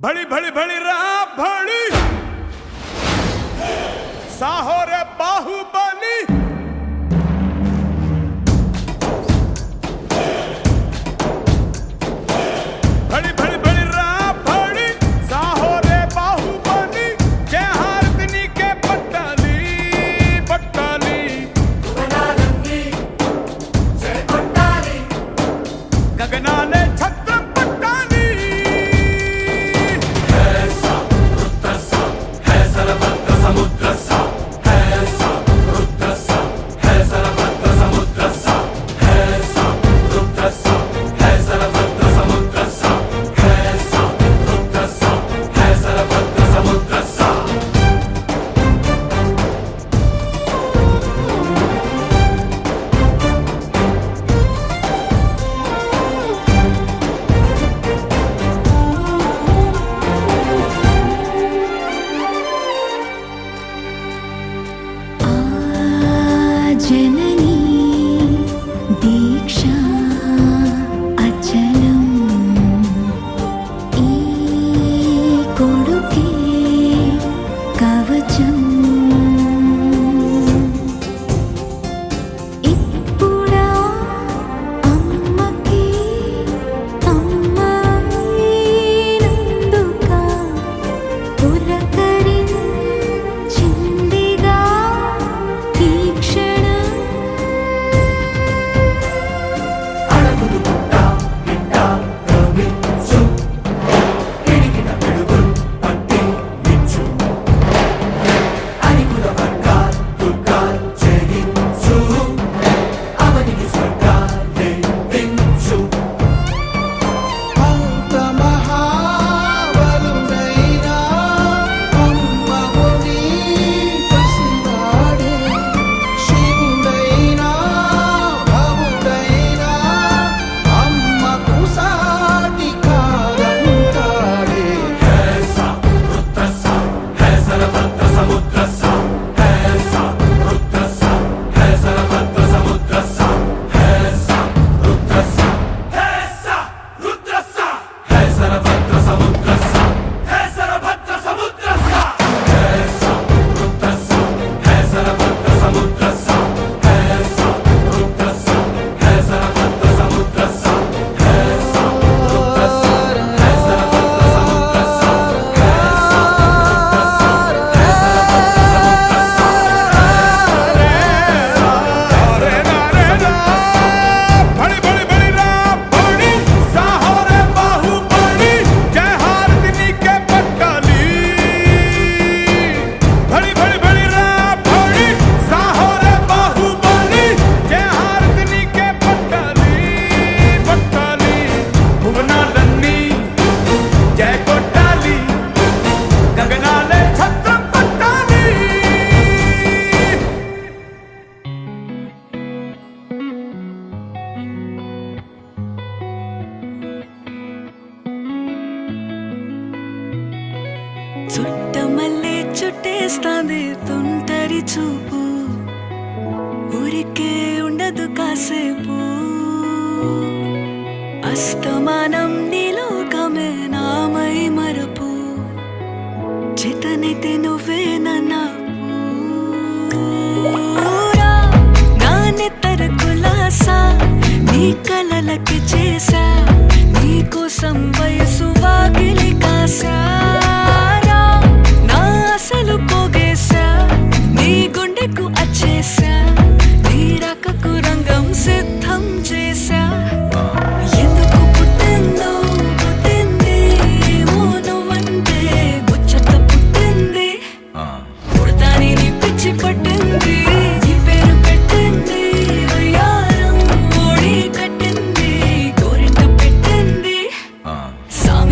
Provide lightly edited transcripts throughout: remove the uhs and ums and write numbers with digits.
भड़ी भड़ी भड़ी रहा भड़ी साहो रे बाहुबली भड़ी भड़ी भड़ी रहा भड़ी साहो रे बाहुबली जय हारदिनी के पट्टाली पट्टाली गगनानंदी जय पट्टाली गगना ने छत्र पट्टाली जननी दीक्षा अचलम ई कोडुके कवचम इप्पुड़ा अम्मकी अम्मायिనందుకా పులకరించిందిగా తీక్షణ చుట్టమల్లే చుట్టేస్తాంది తుంటరి చూపు ఊరికే ఉండదు కాసేపు అస్తమానం నీలోకమే నామై మరపు చేతనైతే నువ్వే నన్నా నా నెత్తర కులాసా నీ కలలకి చేసా నీ కోసం వయసు వాకిలి కాసా అసలు పోగేశా నీ గుండెకు అచ్చేసా నీ రకకు రంగం సిద్ధం చేశా ఎందుకు పుట్టిందో పుట్టింది ఏమో నువ్వంటే ముచ్చట పుట్టింది పుడతాని నీ పిచ్చి పట్టింది నీ పేరు పెట్టింది వయ్యారం ఓడి కట్టింది గోరింట పెట్టింది సామి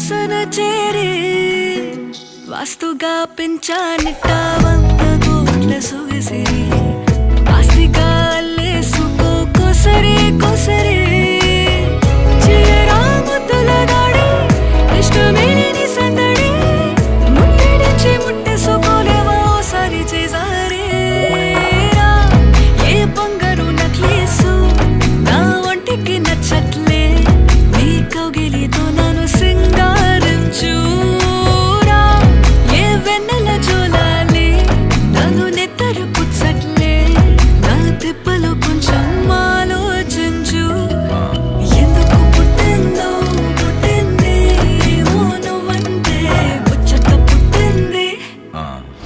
వాసన చేరి వాస్తుగా పెంచానిట్ట 100 కోట్ల సొగసిరి ఆస్తిగా అల్లేసుకో కొసరి కొసరి చిరాముతుల దాడి ఇష్టమేని సందడి ముట్టడిచి ముట్టేసుకోలేవా ఓసారి చేసారే ఏ బంగారు నక్లేసు నా ఒంటికి నచ్చట్లే నీ కౌగిలితో నన్ను సింగారించురా ఏ వెన్నెల జోలాలి నన్ను నెత్తరు పుచ్చట్లే నా తిప్పలు కొంచెం ఆలోచించు ఎందుకు పుట్టిందో పుట్టింది ఏమో నువ్వంటే ముచ్చట పుట్టింది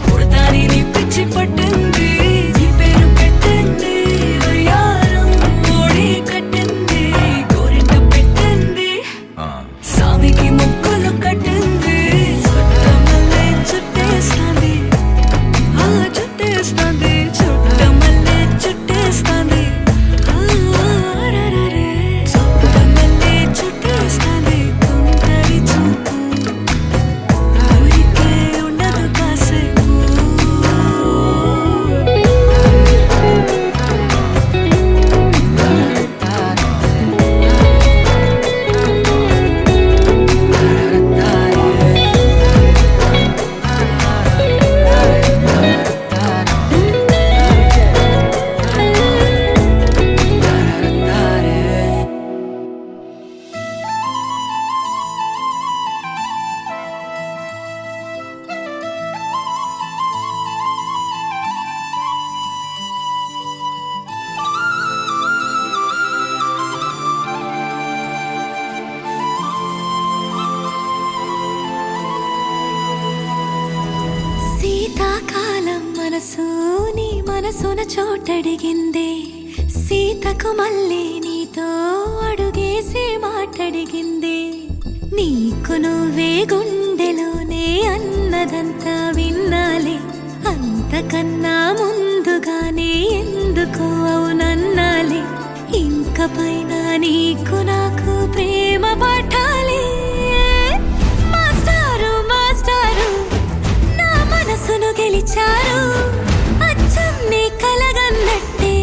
పుడతాని నీ పిచ్చి పట్టింది నీ పేరు పెట్టింది వయ్యారం ఓడి కట్టింది గోరింట పెట్టింది సామికి ముక్కులు కట్టింది చుట్టమల్లే చుట్టేస్తుంది ఆ చుట్టేస్తుంది చుట్టమల్లే చుట్టేస్తుంది రరరే చుట్టమల్లే చుట్టేస్తుంది కుంటరి చూపు ఊరికే ఉండదు కాసేపు శీతాకాలం మనసు నీ మనసున చోటడిగిందే సీతకు మళ్ళీ నీతో అడుగేసి మాటడిగిందే నీకు నువ్వే గుండెలోనే అన్నదంతా విన్నాలే అంతకన్నా ముందుగానే ఎందుకు అవునన్నాలే ఇంక పైన నీకు నాకు ప్రేమ పాఠాలే మాస్టారు మాస్టారు నా మనసును గెలిచారు అచ్చం నీ కలగన్నట్టే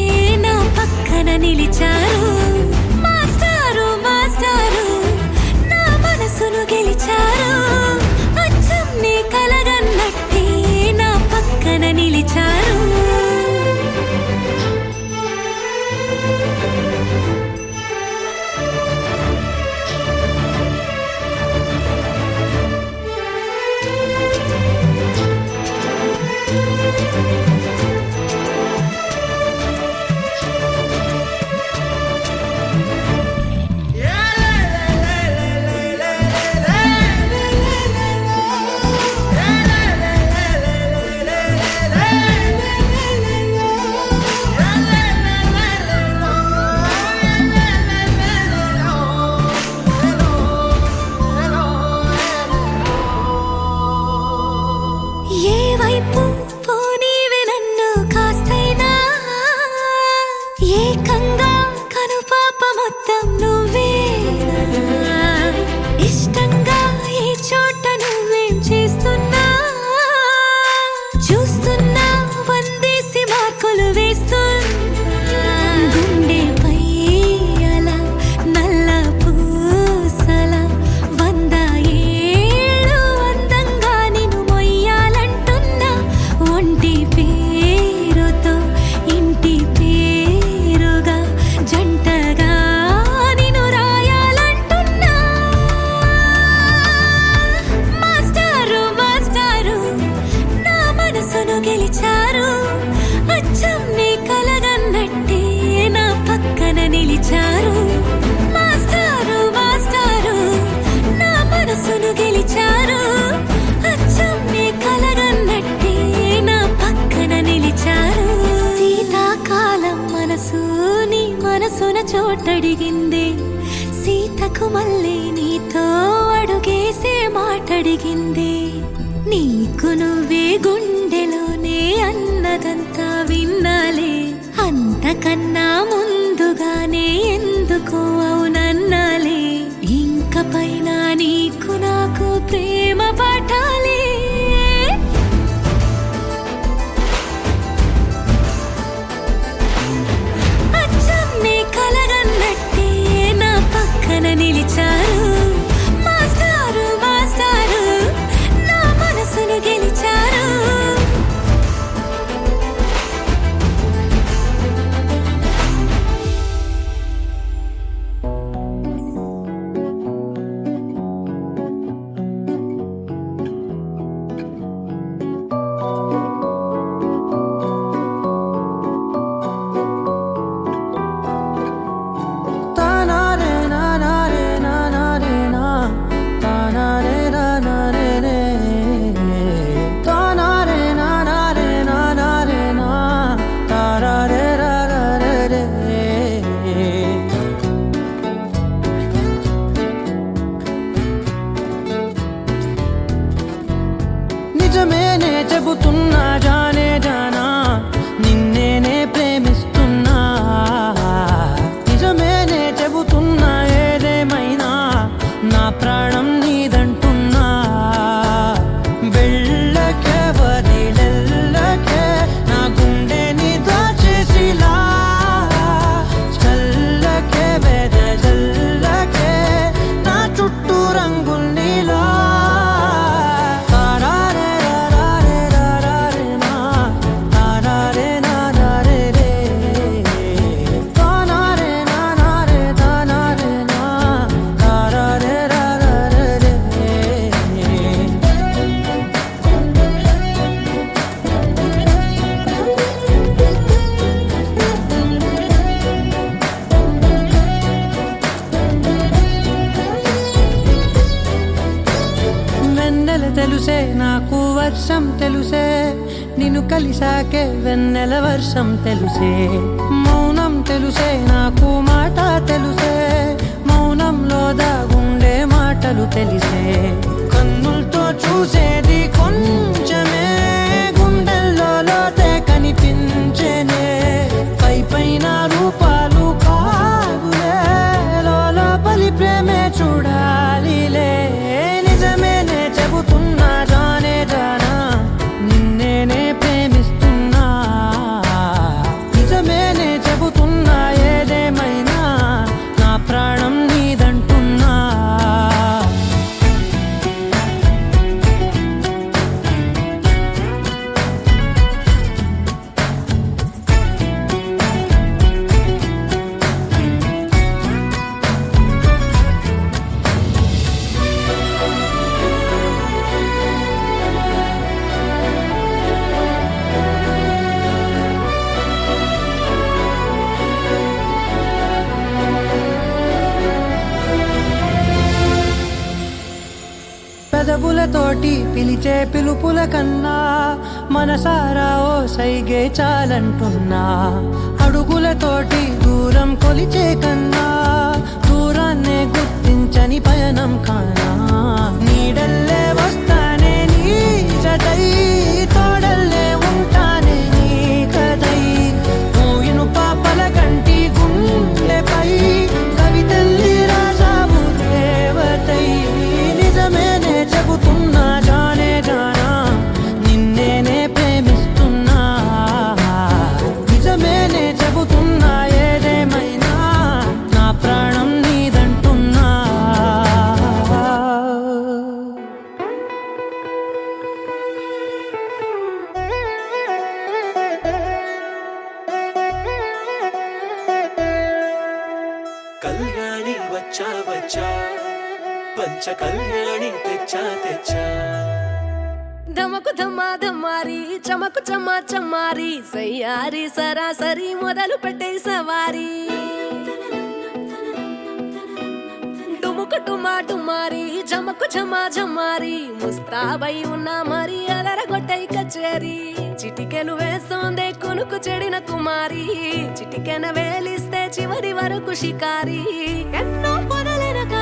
నా పక్కన నిలిచారు మాస్టారు మాస్టారు నా మనసును గెలిచారు అచ్చం నీ కలగన్నట్టే నా పక్కన నిలిచారు ఏ వైపు పోనీవి నన్ను కాస్తైనా ఏకంగా కనుపాప మొత్తం నువ్వే ఇష్టంగా ఏ చోట నువ్వేం చేస్తున్నా చూస్తున్నా వందేసి మార్కులు వేస్తున్నా గుండెపై అలా నల్ల పూసల 100 ఏళ్ళు అందంగా నిన్ను మొయ్యాలంటున్నా ఒంటి పేరుతో ఇంటి పేరుగా జంటగా నిన్ను రాయాలంటున్నా మాస్టారు మాస్టారు నా మనసును గెలిచారు అచ్చం నీ కలగన్నట్టే నా పక్కన నిలిచారు మాస్టారు మాస్టారు నా మనసును గెలిచారు అచ్చం నీ కలగన్నట్టే నా పక్కన నిలిచారు శీతాకాలం మనసు నీ మనసున చోటడిగిందే సీతకు మళ్ళీ నీతో అడుగేసే మాటడిగిందే నీకు నువ్వే గుండెలోనే అన్నదంతా విన్నాలే అంతకన్నా ముందుగానే ఎందుకు అవునన్నాలే ఇంక పైన నీకు నాకు చెబుతున్నా జానే జానా నిన్నేనే ప్రేమిస్తున్నా నిజమేనే చెబుతున్నా ఏదేమైనా నా ప్రాణం నీదంటున్నా వెళ్ళకే వదిలెళ్ళకే నా గుండెని దాచేసిలా చల్లకే వెదజల్లకే నా చుట్టూ రంగులు నీలా తారారే రారే రారే నా తారారే నారే రే తానారే నారే తానారే నా తారారే రారే రే వెన్నెల తెలుసే నాకు వర్షం తెలుసే నిన్ను కలిసాకే వెన్నెల వర్షం తెలుసే మౌనం తెలుసే నాకు మాట తెలుసే మౌనంలో దాగుండే మాటలు తెలిసే కన్నులతో చూసేది కొంచెమే గుండెల్లో లోతే కనిపించేనే పై పైన రూపాలు కాగులే లోపలి ప్రేమే చూడాలిలే నిజమేనే చెబుతున్నా జానే జానా నిన్నేనే ప్రేమిస్తున్నా నిజమేనే చెబుతున్నా ఏదేమైనా నా ప్రాణం నీదంటున్నా పెదవులతోటి పిలిచే పిలుపుల కన్నా మనసారా ఓ సైగే చాలంటున్నా అడుగులతోటి దూరం కొలిచే కన్నా దూరాన్నే గుర్తించని పయనం కానా నీడల్లే వస్తానే నీ జతై తోడల్లే ఉంటానే నీ కదై మోయిను పాపల కంటి గుండెపై కవితల్లి రాజావు దేవతై నిజమేనే చెబుతున్నా జానే జానా నిన్నేనే ప్రేమిస్తున్నా నిజమేనే చెబుతున్నా ఏదేమైనా నా ప్రాణం నీదంటున్నా కళ్యాణి వచ్చా వచ్చా పంచ కళ్యాణి తెచ్చా తెచ్చా ధమకు ధమా ధమారి చమకు చమా చమారి సయ్యారి సరాసరి మొదలు పెట్టే సవారి డుముకు టుమా టుమారి జమకు ఝమా ఝమారి ముస్తాబై ఉన్నా మరి అలరగొట్టై కచేరి చిటికెలు వేస్తోందే కొనుకు చెడిన కుమారి చిటికెన వేలిస్తే చివరి వరకు షికారి ఎన్నో పొదలెనక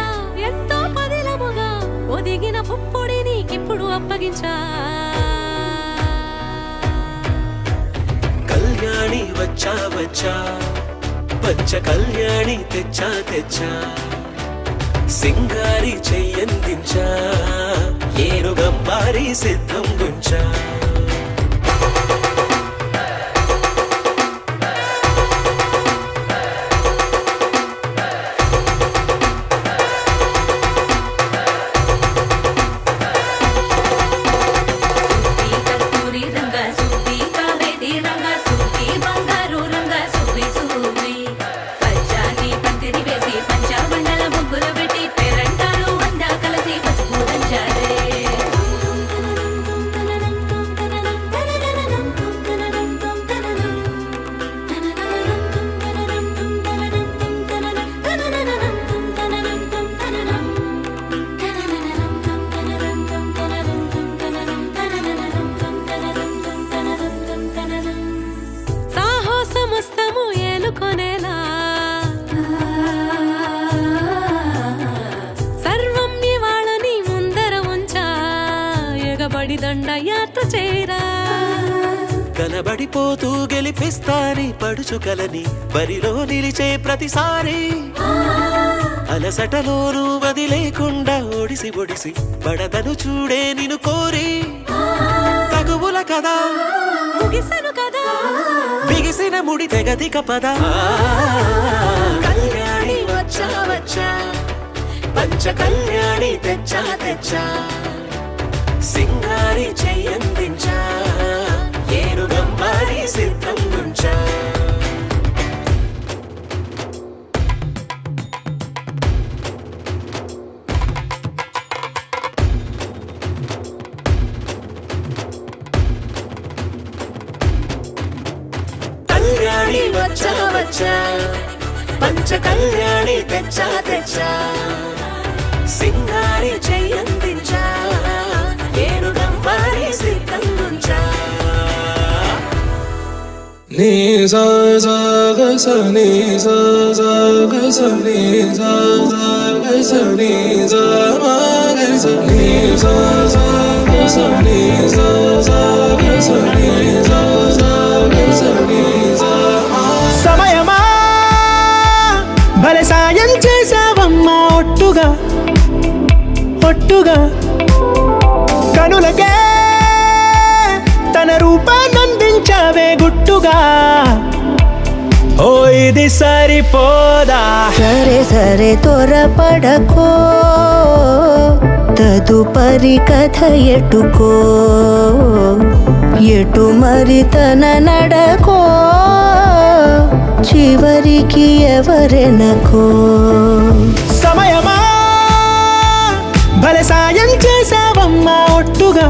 ఎంతో పదిలముగా ఒదిగిన పుప్పొడి నీకిప్పుడు అప్పగించా కళ్యాణి వచ్చా వచ్చా పంచ కళ్యాణి తెచ్చా తెచ్చా సింగారి చెయ్యందించా ఏనుగంబారి సిద్ధం గుంచా కలబడిపోతూ గెలిపిస్తాని పడుచుకలని బరిలో నిలిచే ప్రతిసారి అలసటలోనూ వదిలేకుండా ఒడిసి ఒడిసి పడదను చూడే నిన్ను కోరి తగువుల కదా ముగిసను కదా బిగిసిన ముడి తెగదిక పద కళ్యాణి వచ్చా వచ్చా పంచ కళ్యాణి తెచ్చా తెచ్చా సింగారి చెయ్యందించా ఏను గంబారి సిద్ధం ఉంచా కళ్యాణి వచ్చా వచ్చా పంచ కళ్యాణి తెచ్చా తెచ్చా సింగారి చెయ్యందించా ఏను గంబారి సిద్ధం ఉంచా నీ సా సా గ స నీ సా సా గ స నీ సా సా గ స నీ సా మా గ స నీ సా సా గ స నీ సా సా గ స నీ సా సా గ స నీ సా మా. సమయమా భలే సాయం చేసావమ్మా ఒట్టుగా ఒట్టుగా కనులకే తన రూపాన్నందించావే గుట్టుగా ఓ ఇది సరిపోదా సరే సరే త్వరపడకో తదుపరి కథ ఎటుకో ఎటు మరి తన నడకో చివరికి ఎవరెనకో సమయమా భలే సాయం చేసావమ్మా ఒట్టుగా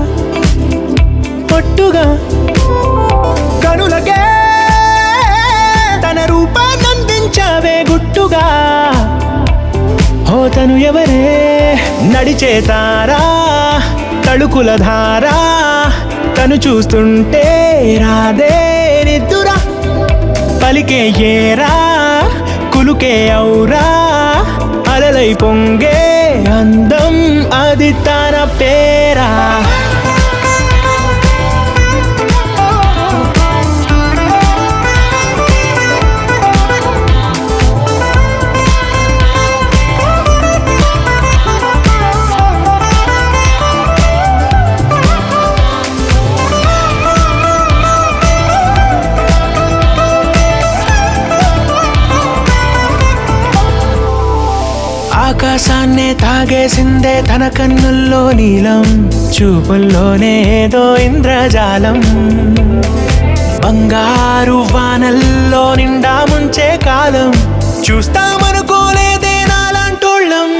ఒట్టుగా కనులకే తన రూపాన్నందించావే గుట్టుగా ఓ తను ఎవరే నడిచే తారా తళుకుల ధారా తను చూస్తుంటే రాదే నిద్దురా పలికే ఏరా కులుకే ఔరా అలలై పొంగే అందం అది తన పేరా ఆకాశాన్నే తాగేసిందే తన కన్నుల్లో నీలం చూపుల్లోనే ఏదో ఇంద్రజాలం బంగారు వానల్లో నిండా ముంచే కాలం చూస్తామనుకోలేదే నాలాంటోళ్ళం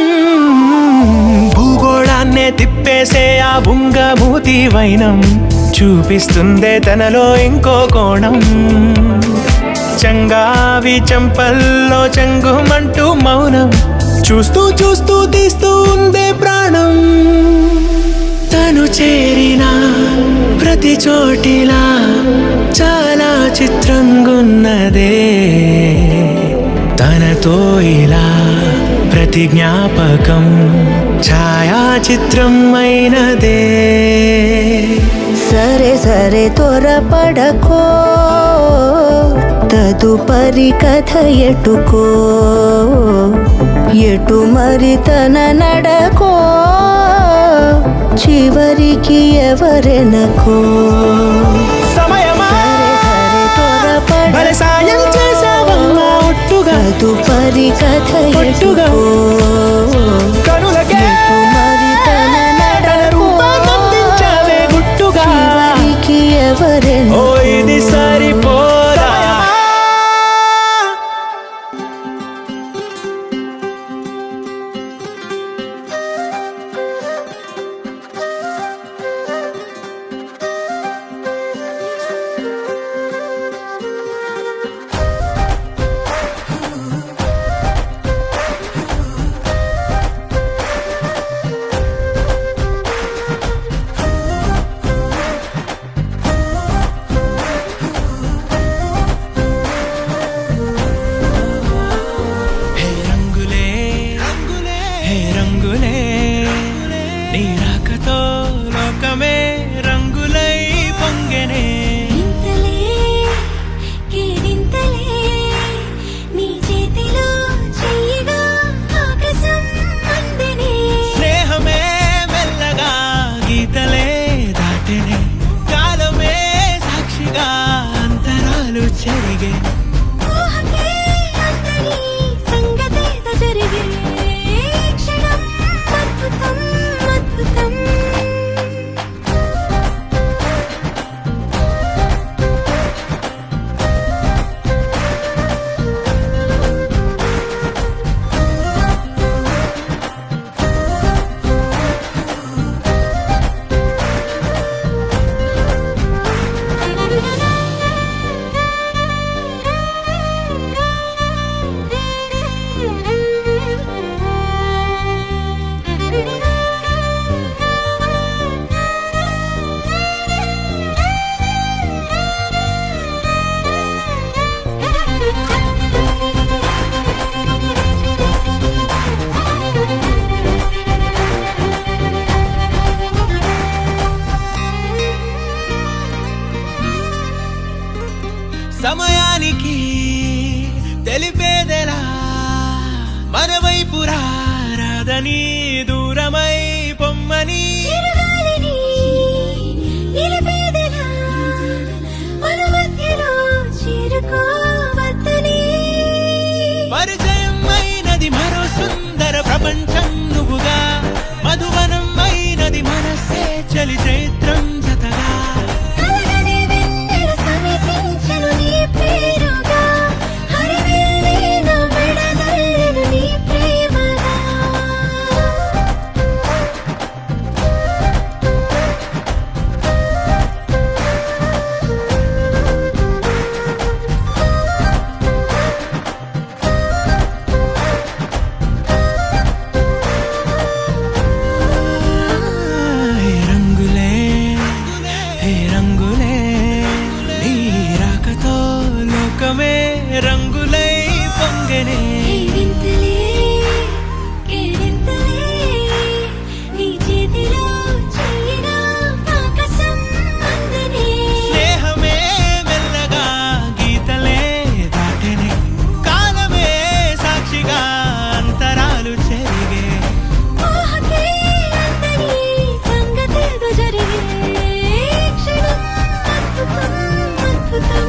భూగోళాన్నే తిప్పేసే ఆ బుంగమూతి వైనం చూపిస్తుందే తనలో ఇంకో కోణం చంగావి చంపల్లో చంగుమంటూ మౌనం చూస్తూ చూస్తూ తీస్తూ ఉందే ప్రాణం తను చేరిన ప్రతి చోటిలా చాలా చిత్రంగున్నదే తనతో ఇలా ప్రతి జ్ఞాపకం ఛాయాచిత్రం అయినదే సరే సరే త్వరపడకో తదుపరి కథ ఎటుకో ఎటు మరి తన నడకో చివరికి ఎవరెనకో సమయమా సరే సరే భలే సాయం చేసావమ్మా ఒట్టుగా తదుపరి కథ ఒట్టుగా ఎటుకో కనులకే ఎటు మరి తన తన నడకో రూపాన్నందించావే గుట్టుగా చివరికి ఓ ఎవరెనకో ఇది సరిపోదా వద్దని దూరమై పొమ్మని చిరుగాలిని నిలిపేదెలా మన మధ్యలో చేరుకోవద్దని పరిచయం అయినది మరో సుందర ప్రపంచం నువ్వుగా మధువనం అయినది మనసే చలి చైత్రం జతగా కలగని వెన్నెల సమీపించను నీ పేరుగా హరివెల్లి నా మెడదల్లెను నీ ప్రేమగా హే రంగులే హే రంగులే నీ రాకతో లోకమే రంగులై పొంగనే వింతలే కేరింతలే నీ చేతిలో చెయ్యినా ఆకాశం అందనే స్నేహమే మెల్లగా గీతలే దాటెనే కాలమే సాక్షిగా అంతరాలు చెరిగే ఊహకే అందని సంగతేదో జరిగే క్షణం అద్భుతం అద్భుతం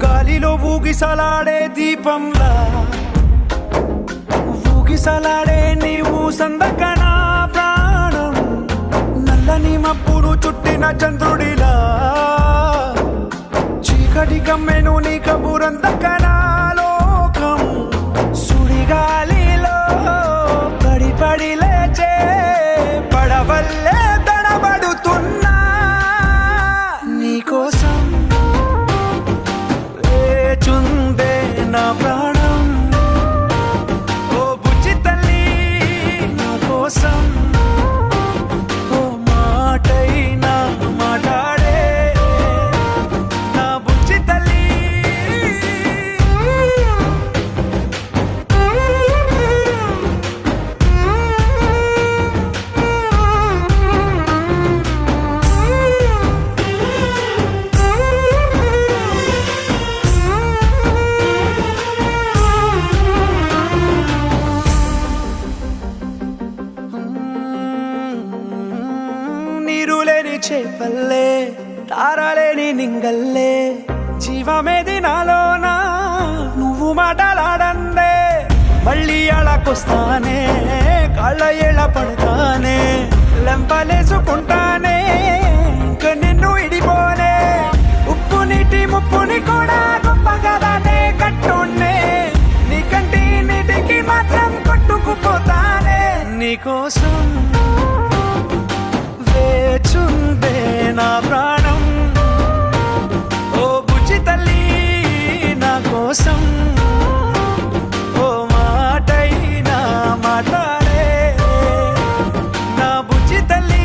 గాలిలో ఊగిసలాడే దీపంలా ఊగిసలాడే నీవు సందకనా ప్రాణం నల్లని మబ్బును చుట్టిన చంద్రుడిలా చీకటి కమ్మెను నీ కబురందకనా లోకం సుడిగాలిలో పడి పడి లేచే పడవల్లే తడబడుతున్నా నీకోసం వేచుందే నా ప్రాణం ఓ బుజ్జి తల్లి నా కోసం ఓ మాటైనా మాట్లాడే నా బుజ్జి తల్లి నీరు లేని చేపల్లే తారలేని నింగల్లే జీవమేది నాలోనా నువ్వు మాటలాడందే మళ్ళీ అళకొస్తానే కాళ్ళ ఏళ్ళ పడతానే లెంపలేసుకుంటానే ఇంక నిన్ను ఇడిపోనే ఉప్పు నీటి ముప్పుని కూడా గొప్పగా దాటే కట్టున్నే నీ కంటి నీటికి మాత్రం కొట్టుకుపోతానే నీకోసం వేచుందే నా ప్రాణం ఓ బుజ్జి తల్లి నా కోసం ఓ మాటైనా మాట్లాడే నా బుజ్జి తల్లి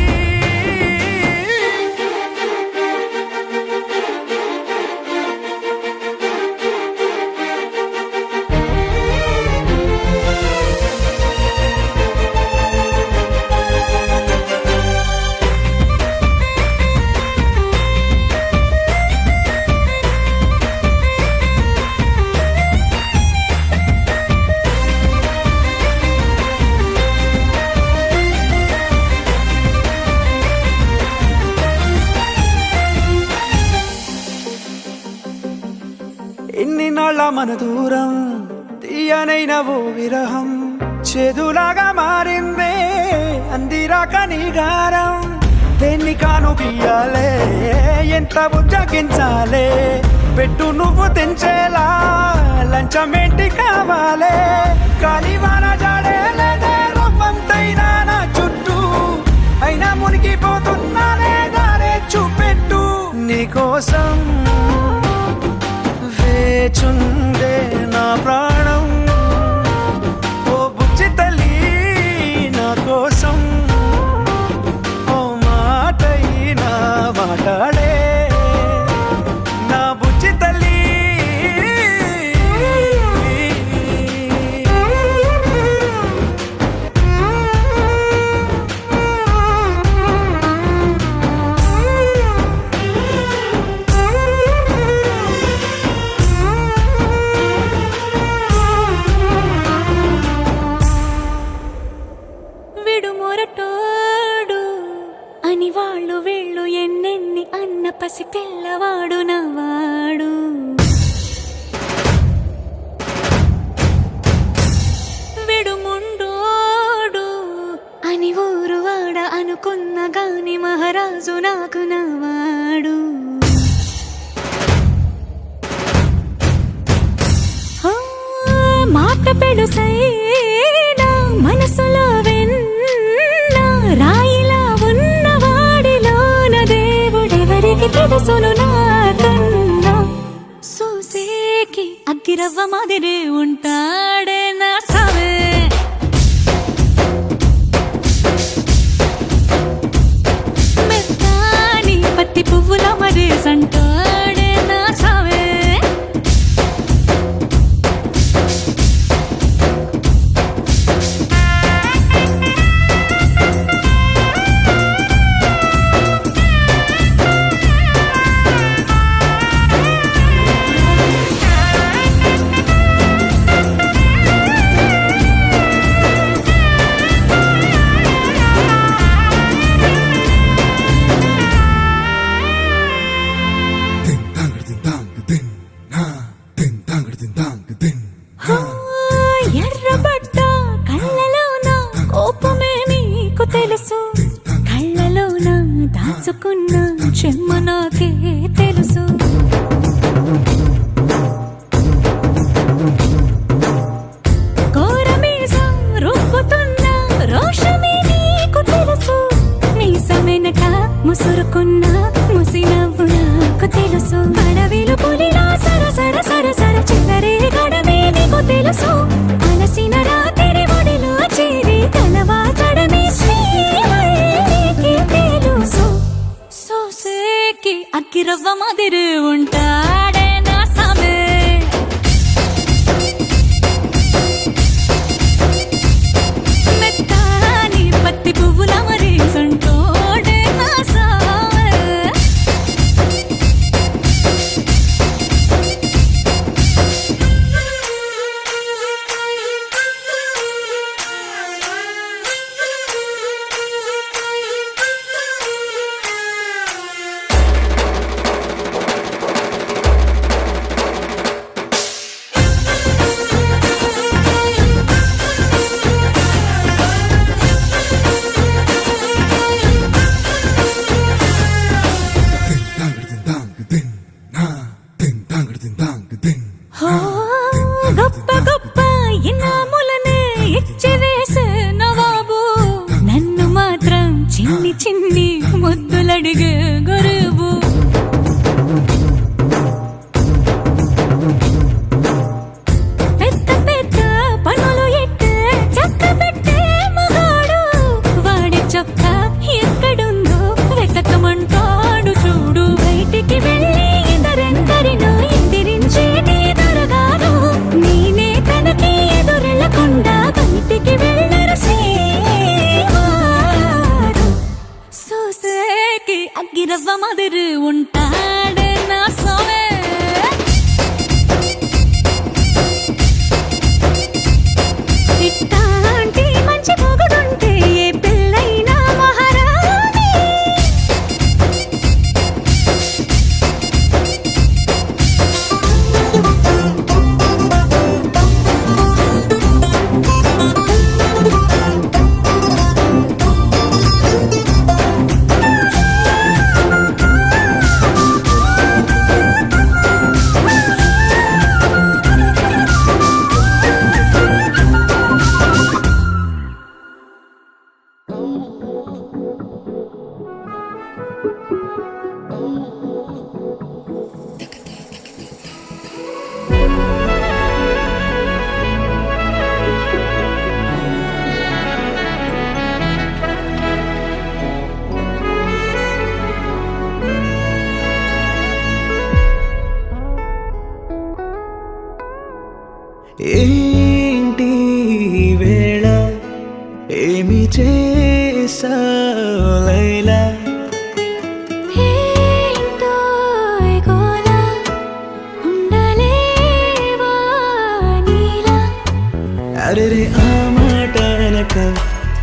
ఎన్ని నాళ్ళ మన దూరం తీయనైన ఓ విరహం చేదులాగా మారిందే అందిరాక నీ గారం దేన్ని కాను బియ్యాలే ఎంత బుజ్జగించాలే పెట్టు నువ్వు తెంచేలా లంచమేంటి కావాలే కాలివాన జాడే లేదే రవ్వంతైనా నా చుట్టూ అయినా మునిగిపోతున్నానే దారే చూపెట్టు నీకోసం వేచుందే నా ప్రాణం ఓ బుజ్జి తల్లి నా కోసం ఓ మాటైనా మాట్లాడే నా బుజ్జి తల్లి విడుమొరటోడు అని వాళ్ళు వీళ్ళు ఎన్నెన్ని అన్న పసి పిల్లవాడు నవ్వాడు విడుముండోడు అని ఊరు వాడ అనుకున్న గాని మహారాజు నాకు నవ్వాడు ఆ, మాట పెడుసైనా మనసులో వెన్న రాయిలా ఉన్నవాడిలోన దేవుడెవరికి తెలుసును నాకన్నా సూసేకి అగ్గిరవ్వ మాదిరే ఉంటాడే నా సవే మెత్తాని పత్తి పువ్వుల మరే సంటాడే నా సవే ఏంటి వేళ ఏమి చేసావు లైలా ఏంటో ఈ గోల ఉండలేవా నీలా అరే ఆ మాట అనక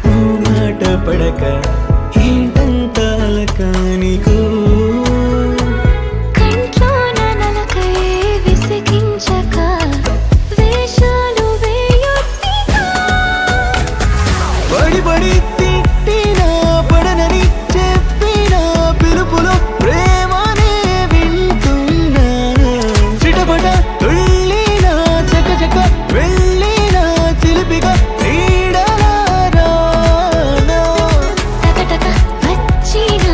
ఓ మాట పడక ఏంటంతాలక నీకు కంట్లోన నలకై విసిగించక వేషాలు వేయొద్దిగా బడి బడి తిట్టినా పడనని చెప్పినా పిలుపులో ప్రేమనే వింటున్నా చిటపట తుళ్ళినా చక చక వెళ్ళినా చిలిపిగా నీడలారా టకటక వచ్చిన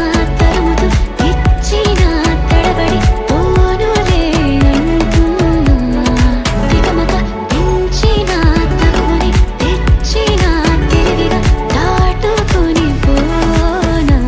తరుముతూ ఇచ్చిన తడబడి పోనులే అంటున్నా తికమక పెంచిన తగుని తెచ్చిన తెలివిగా దాటుకొని పోనా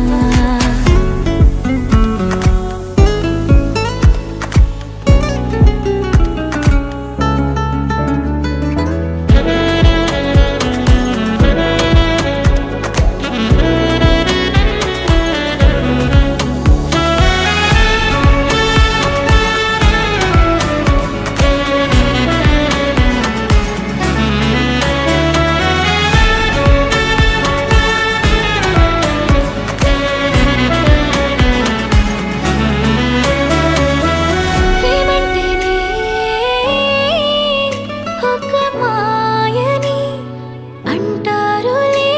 ప్రేమంటేనే ఒక మాయని అంటారులే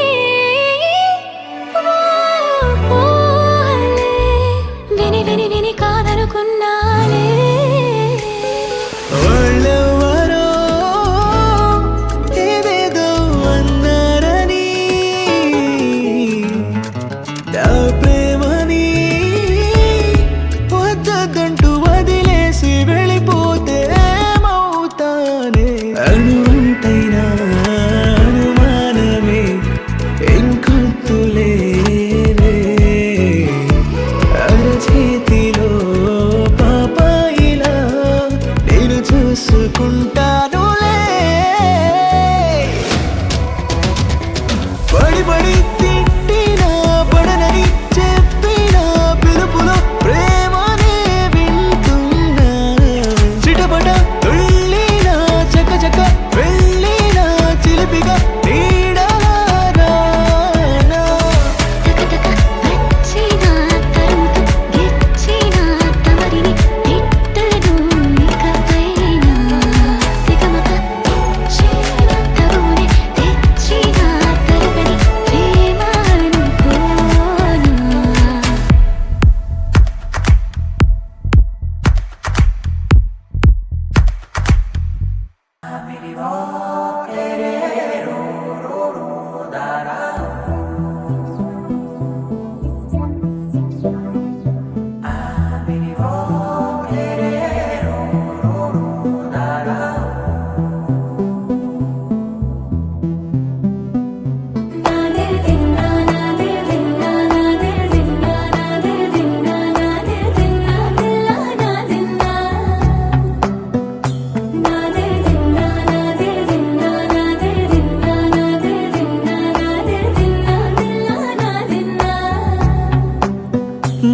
ఊహలే విని విని విని కాదనుకున్నాలే వాళ్ళెవరో ఏదేదో అన్నారని నా ప్రేమని వద్దంటూ వదిలేసి వెళ్ళిపోతే ఏమవుతానే అణువంతైనా అనుమానమే ఇంకొద్దులేవే అరచేతిలో పాపాయిలా నేను చూసుకుంటానులే పడి పడి తిట్టినా పడనని చెప్పినా పిలుపులో ప్రేమనే వింటున్నా చిటపట తుళ్ళినా చక చక వెళ్ళినా చిలిపిగా నీడలారా టకటక వచ్చిన తరుముతూ తెచ్చిన తమరిని తిట్టను ఇకపైనా తికమక పెంచిన తగుని తెచ్చిన తరగడి ప్రేమ అనుకోనా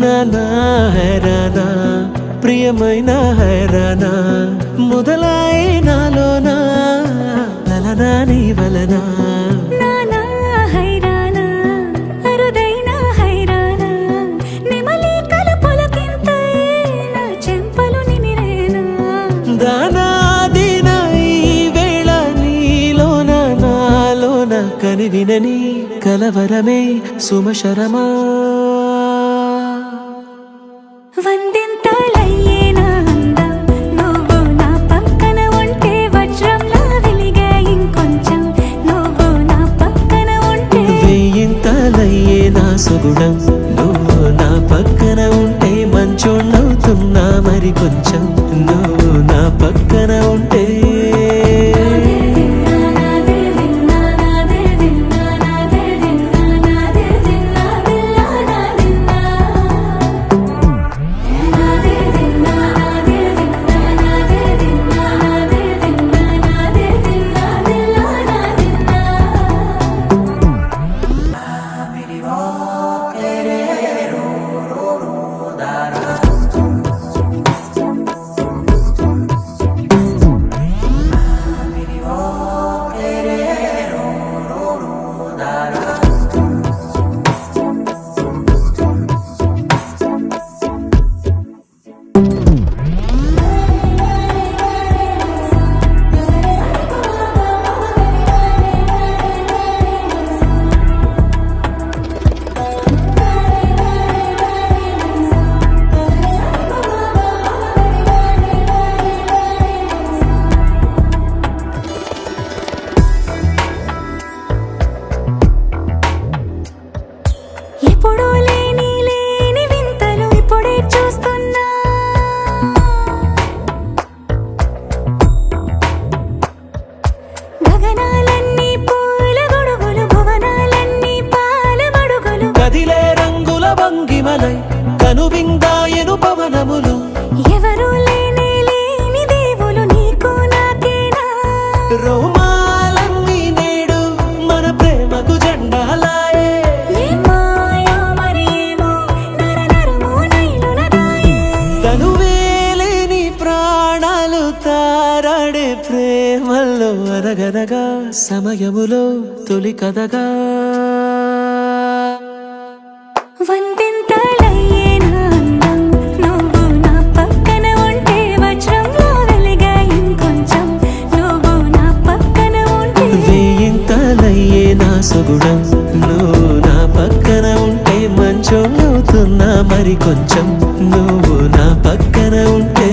నానా హైరానా ప్రియమైన హైరానా మొదలై నాలోనా లలనా నీ వలనా నానా హైరానా అరుదైన హైరానా నెమలి కలుపులకింతై నా చెంపలు నిమిరేనా దానాదిన ఈ వేళ నీలోన నాలోన కనివినని కలవరమే సుమశరమా వందింతలయ్యేనా అందం నువ్వు నా పక్కన ఉంటే వజ్రంలా వెలిగే ఇంకొంచెం నువ్వు నా పక్కన ఉంటే వెయ్యింతలయ్యే నా సుగుణం నువ్వు నా పక్కన ఉంటే మంచోళ్ళవుతున్నా మరి కొంచెం నువ్వు నా పక్కన ఉంటే నాదే దిన్నా నాదే దిన్నా నాదే దిన్నా నాదే దిన్నా తారాడే ప్రేమల్లో అరగరగా సమయములో తొలి కథగా వందింతలయ్యే నా అందం నువ్వు నా పక్కన ఉంటే వజ్రంలో వెలిగా ఇంకొంచెం నువ్వు నా పక్కన ఉంటే వేయింతలయ్యే నా సుగుణం నువ్వు నా పక్కన ఉంటే మంచం అవుతున్నా మరి కొంచెం నువ్వు నా పక్కన ఉంటే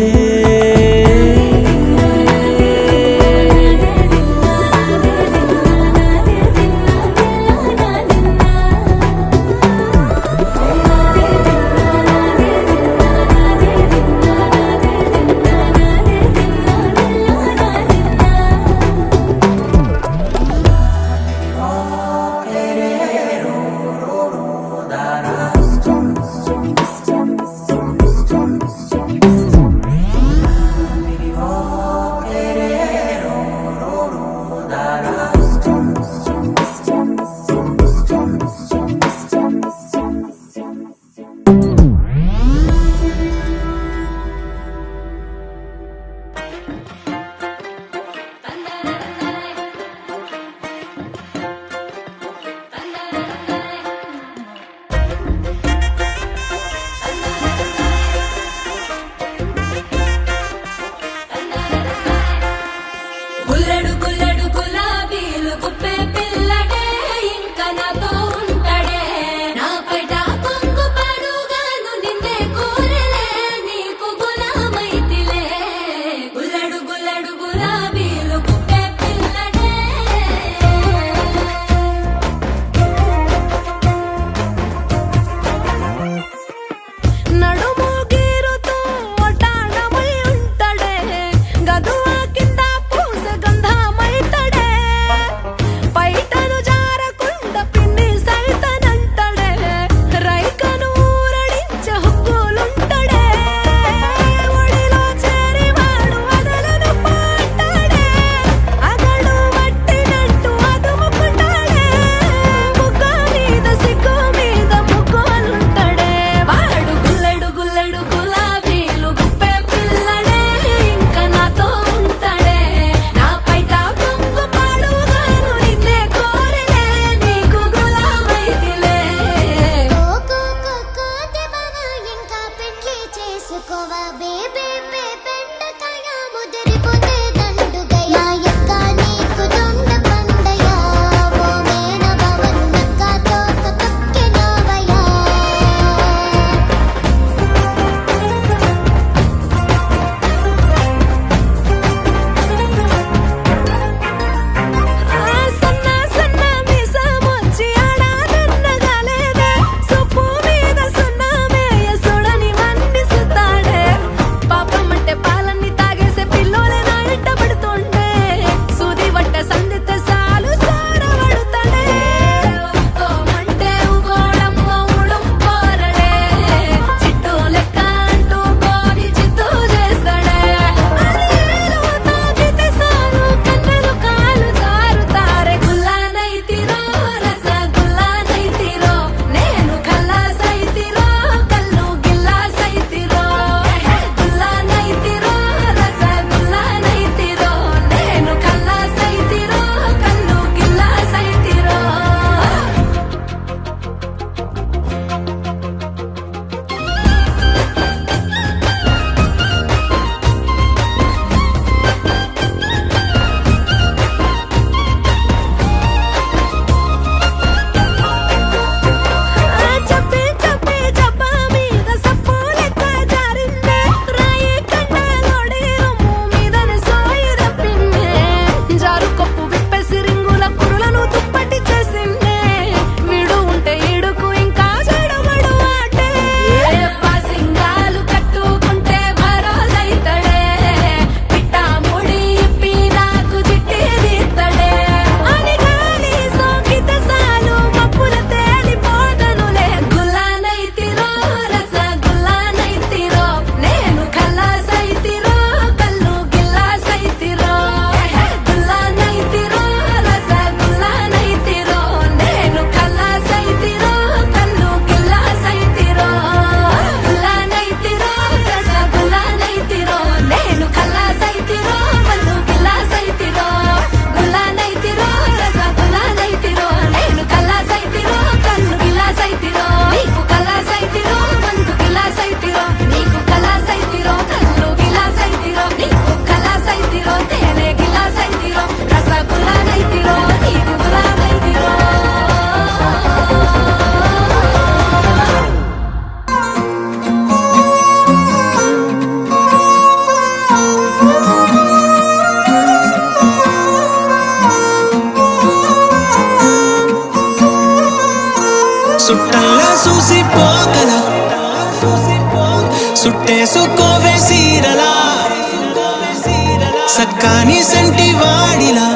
సక్కాని సంటి వాడిలా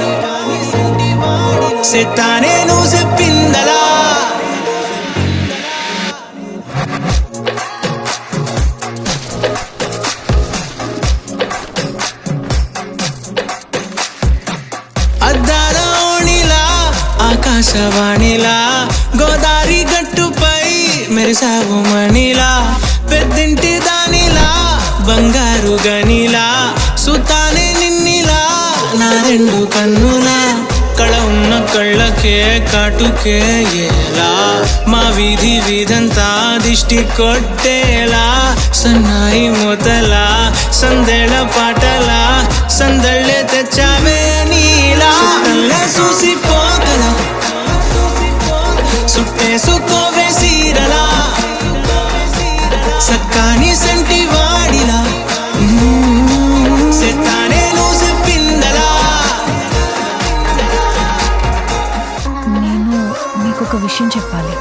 సెట్టానే నువ్వు చెప్పిందలా అద్దాల ఓణిలా ఆకాశవాణిలా గోదారి గట్టుపై మెరిసావు మణిలా పెద్దింటి దానిలా బంగారు గనిలా సుతానే నిన్నిలా నా రెండు కన్నులా కళ ఉన్న కళ్ళకే కాటుకే ఎలా మా వీధి వీధంతా దిష్టి కొట్టేలా సన్నాయి మూతలా సందేళ పాటలా సందళ్ళే తెచ్చావే నీలా చూసిపోగలా సుట్టేసుకోవే సీరలా సక్కాని సంటి వాడిలా సెట్టానే నువ్వు చెప్పిందలా నేను మీకు ఒక విషయం చెప్పాలి.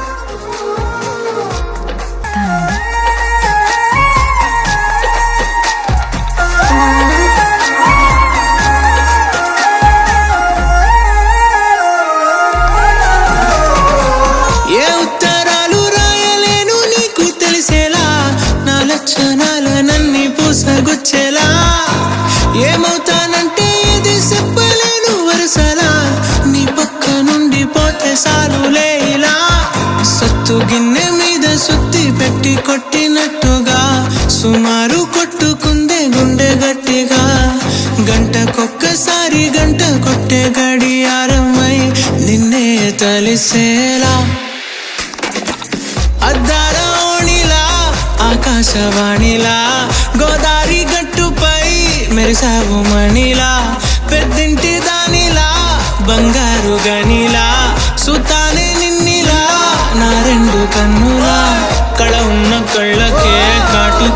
ఏ ఉత్తరాలు రాయలేను నీకు తెలిసేలా నా లక్షణాలనన్నీ పూసగుచ్చేలా ఏమవుతానంటే ఇది చెప్పలేను వరుసలా నీ పక్క నుండి పోతే సాలులే ఇలా సత్తు గిన్నె మీద సుత్తి పెట్టి కొట్టినట్టుగా సుమారు కొట్టుకుందే గుండె గట్టిగా గంటకొక్కసారి గంట కొట్టే గడియారమై నిన్నే తలిసేలా అద్దాల ఓణిలా ఆకాశవాణిలా గోదారి గట్టుపై మెరిసావు మణిలా పెద్దింటి దానిలా బంగారు గనిలా సుతానే నిన్నిలా నా రెండు కన్నులా కళ ఉన్న కళ్ళకే కాటు